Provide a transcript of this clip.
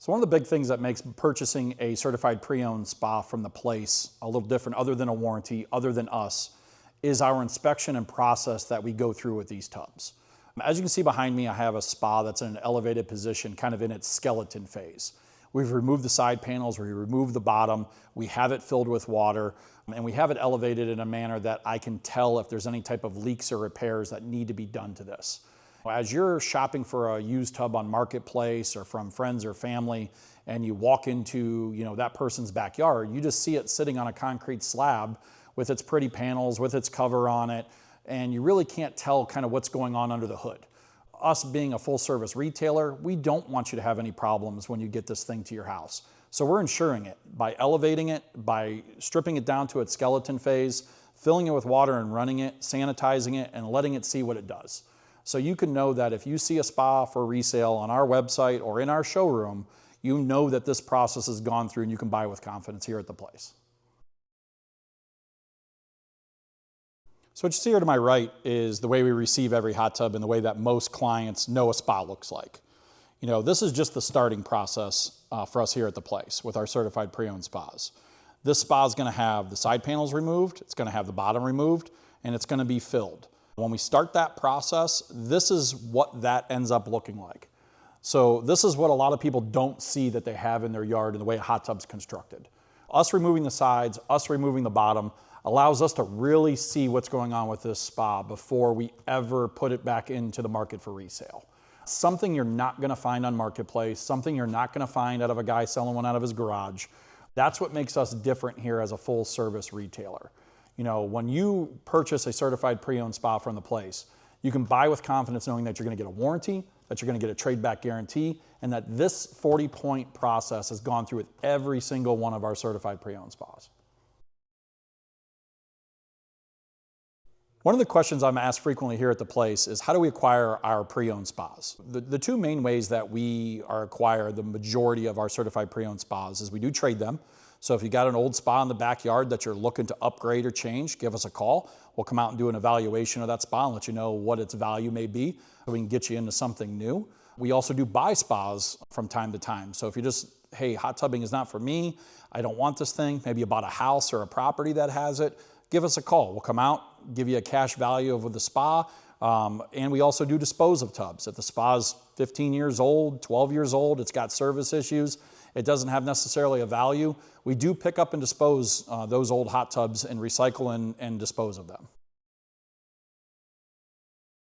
So one of the big things that makes purchasing a certified pre-owned spa from the place a little different, other than a warranty, other than us, is our inspection and process that we go through with these tubs. As you can see behind me, I have a spa that's in an elevated position, kind of in its skeleton phase. We've removed the side panels, we removed the bottom, we have it filled with water, and we have it elevated in a manner that I can tell if there's any type of leaks or repairs that need to be done to this. As you're shopping for a used tub on Marketplace or from friends or family, and you walk into that person's backyard, you just see it sitting on a concrete slab with its pretty panels, with its cover on it, and you really can't tell kind of what's going on under the hood. Us being a full service retailer, we don't want you to have any problems when you get this thing to your house. So we're insuring it by elevating it, by stripping it down to its skeleton phase, filling it with water and running it, sanitizing it, and letting it see what it does. So you can know that if you see a spa for resale on our website or in our showroom, you know that this process has gone through and you can buy with confidence here at the place. So what you see here to my right is the way we receive every hot tub and the way that most clients know a spa looks like. This is just the starting process for us here at the place with our certified pre-owned spas. This spa is going to have the side panels removed, it's going to have the bottom removed, and it's going to be filled. When we start that process, this is what that ends up looking like. So this is what a lot of people don't see that they have in their yard in the way a hot tub's constructed. Us removing the sides, us removing the bottom, allows us to really see what's going on with this spa before we ever put it back into the market for resale. Something you're not gonna find on Marketplace, something you're not gonna find out of a guy selling one out of his garage. That's what makes us different here as a full service retailer. When you purchase a certified pre-owned spa from the place, you can buy with confidence knowing that you're gonna get a warranty, that you're gonna get a trade-back guarantee, and that this 40-point process has gone through with every single one of our certified pre-owned spas. One of the questions I'm asked frequently here at the place is how do we acquire our pre-owned spas? The two main ways that we acquire the majority of our certified pre-owned spas is we do trade them. So if you got an old spa in the backyard that you're looking to upgrade or change, give us a call. We'll come out and do an evaluation of that spa and let you know what its value may be so we can get you into something new. We also do buy spas from time to time. So if you just, hey, hot tubbing is not for me, I don't want this thing, maybe you bought a house or a property that has it, give us a call. We'll come out, give you a cash value of the spa, and we also do dispose of tubs. If the spa's 15 years old, 12 years old, it's got service issues, it doesn't have necessarily a value, we do pick up and dispose those old hot tubs and recycle and dispose of them.